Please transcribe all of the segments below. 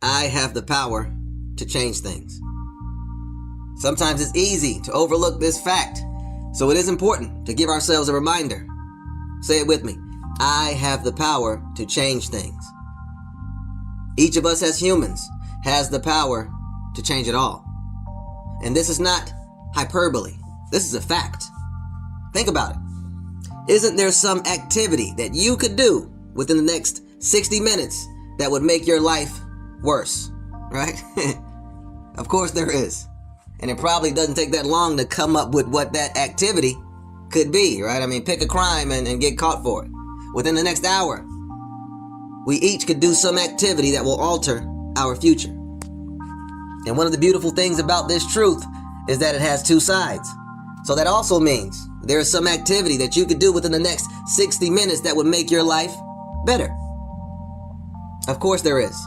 I have the power to change things. Sometimes it's easy to overlook this fact, so it is important to give ourselves a reminder. Say it with me. I have the power to change things. Each of us as humans has the power to change it all. And this is not hyperbole. This is a fact. Think about it. Isn't there some activity that you could do within the next 60 minutes that would make your life worse, right? Of course there is. And it probably doesn't take that long to come up with what that activity could be, right? I mean, pick a crime and get caught for it. Within the next hour, we each could do some activity that will alter our future. And one of the beautiful things about this truth is that it has two sides. So that also means there is some activity that you could do within the next 60 minutes that would make your life better. Of course there is.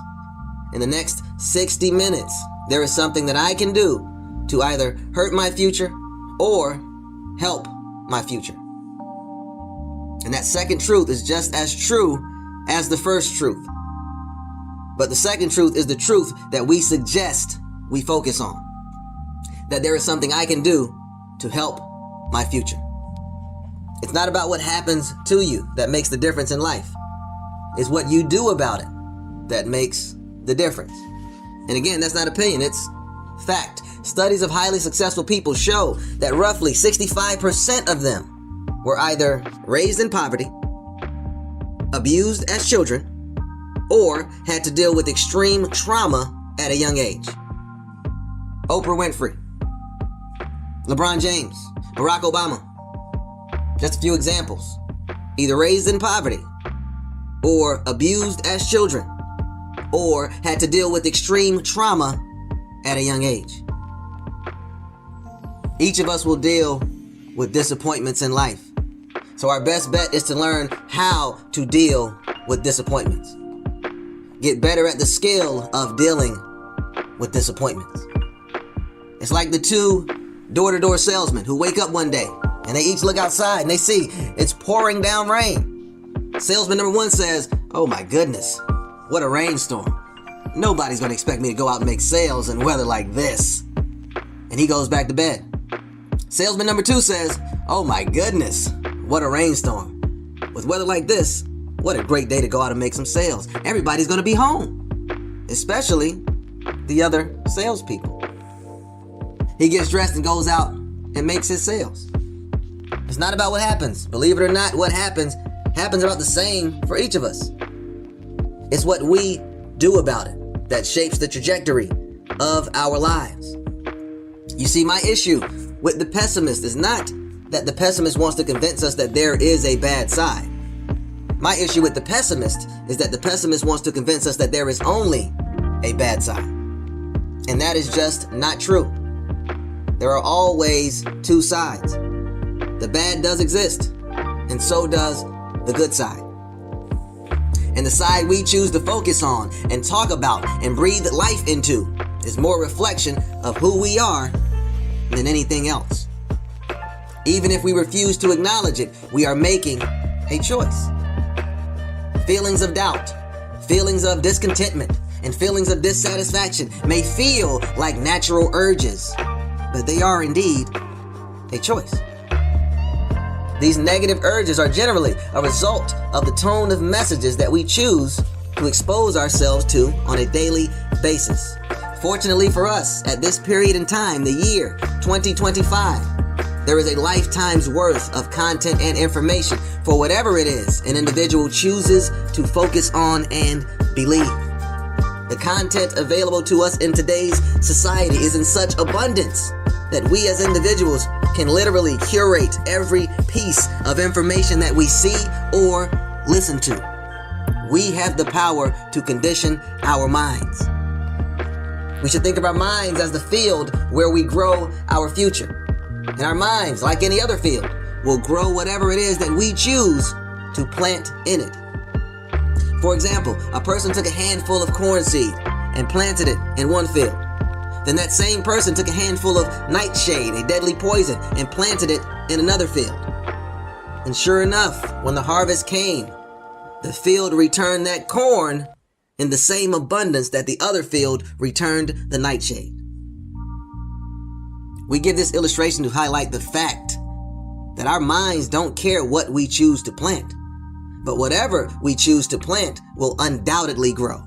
In the next 60 minutes, there is something that I can do to either hurt my future or help my future. And that second truth is just as true as the first truth. But the second truth is the truth that we suggest we focus on. That there is something I can do to help my future. It's not about what happens to you that makes the difference in life. It's what you do about it that makes the difference. And again, that's not opinion, it's fact. Studies of highly successful people show that roughly 65% of them were either raised in poverty, abused as children, or had to deal with extreme trauma at a young age. Oprah Winfrey, LeBron James, Barack Obama, just a few examples. Either raised in poverty, or abused as children, or had to deal with extreme trauma at a young age. Each of us will deal with disappointments in life. So our best bet is to learn how to deal with disappointments. Get better at the skill of dealing with disappointments. It's like the two door-to-door salesmen who wake up one day and they each look outside and they see it's pouring down rain. Salesman number one says, "Oh my goodness, what a rainstorm. Nobody's going to expect me to go out and make sales in weather like this." And he goes back to bed. Salesman number two says, "Oh my goodness, what a rainstorm. With weather like this, what a great day to go out and make some sales. Everybody's going to be home, especially the other salespeople." He gets dressed and goes out and makes his sales. It's not about what happens. Believe it or not, what happens about the same for each of us. It's what we do about it that shapes the trajectory of our lives. You see, my issue with the pessimist is not that the pessimist wants to convince us that there is a bad side. My issue with the pessimist is that the pessimist wants to convince us that there is only a bad side. And that is just not true. There are always two sides. The bad does exist, and so does the good side. And the side we choose to focus on and talk about and breathe life into is more reflection of who we are than anything else. Even if we refuse to acknowledge it, we are making a choice. Feelings of doubt, feelings of discontentment, and feelings of dissatisfaction may feel like natural urges, but they are indeed a choice. These negative urges are generally a result of the tone of messages that we choose to expose ourselves to on a daily basis. Fortunately for us, at this period in time, the year 2025, there is a lifetime's worth of content and information for whatever it is an individual chooses to focus on and believe. The content available to us in today's society is in such abundance that we as individuals can literally curate every piece of information that we see or listen to. We have the power to condition our minds. We should think of our minds as the field where we grow our future. And our minds, like any other field, will grow whatever it is that we choose to plant in it. For example, a person took a handful of corn seed and planted it in one field. Then that same person took a handful of nightshade, a deadly poison, and planted it in another field. And sure enough, when the harvest came, the field returned that corn in the same abundance that the other field returned the nightshade. We give this illustration to highlight the fact that our minds don't care what we choose to plant, but whatever we choose to plant will undoubtedly grow.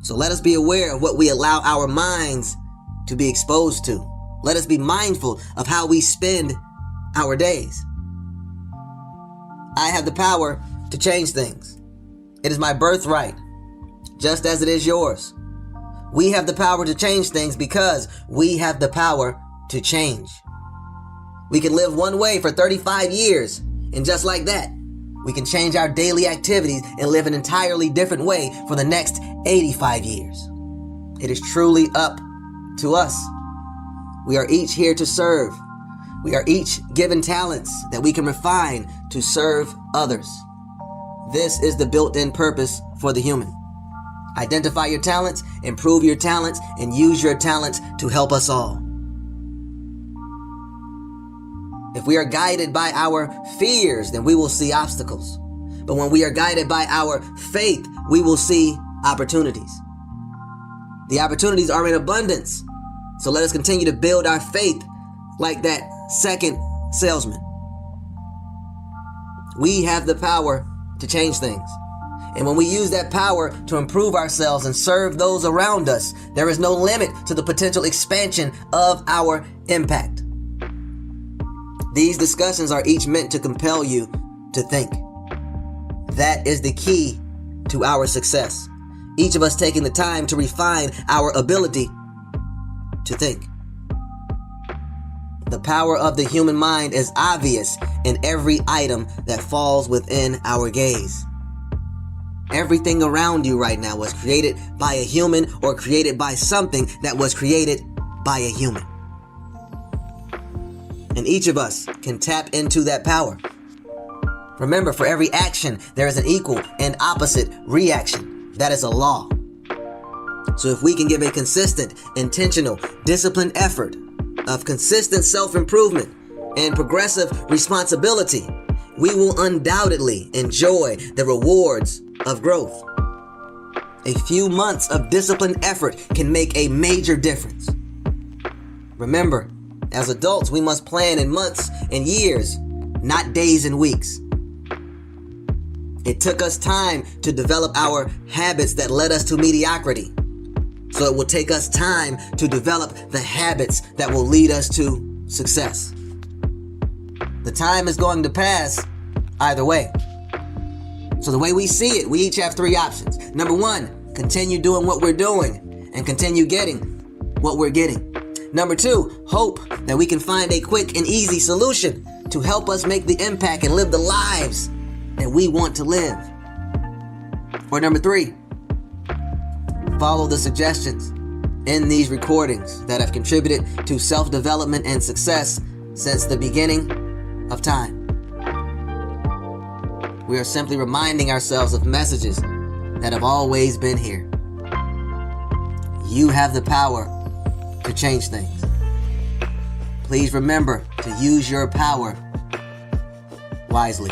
So let us be aware of what we allow our minds to be exposed to. Let us be mindful of how we spend our days. I have the power to change things. It is my birthright, just as it is yours. We have the power to change things because we have the power to change. We can live one way for 35 years, and just like that, we can change our daily activities and live an entirely different way for the next 85 years. It is truly up to us. We are each here to serve. We are each given talents that we can refine to serve others. This is the built-in purpose for the human. Identify your talents, improve your talents, and use your talents to help us all. If we are guided by our fears, then we will see obstacles. But when we are guided by our faith, we will see opportunities. The opportunities are in abundance. So let us continue to build our faith like that second salesman. We have the power to change things. And when we use that power to improve ourselves and serve those around us, there is no limit to the potential expansion of our impact. These discussions are each meant to compel you to think. That is the key to our success. Each of us taking the time to refine our ability to think. The power of the human mind is obvious in every item that falls within our gaze. Everything around you right now was created by a human or created by something that was created by a human. And each of us can tap into that power. Remember, for every action, there is an equal and opposite reaction. That is a law. So if we can give a consistent, intentional, disciplined effort of consistent self-improvement and progressive responsibility, we will undoubtedly enjoy the rewards of growth. A few months of disciplined effort can make a major difference. Remember, as adults, we must plan in months and years, not days and weeks. It took us time to develop our habits that led us to mediocrity. So it will take us time to develop the habits that will lead us to success. The time is going to pass either way. So the way we see it, we each have three options. Number one, continue doing what we're doing and continue getting what we're getting. Number two, hope that we can find a quick and easy solution to help us make the impact and live the lives that we want to live. Or number three, follow the suggestions in these recordings that have contributed to self-development and success since the beginning of time. We are simply reminding ourselves of messages that have always been here. You have the power to change things. Please remember to use your power wisely.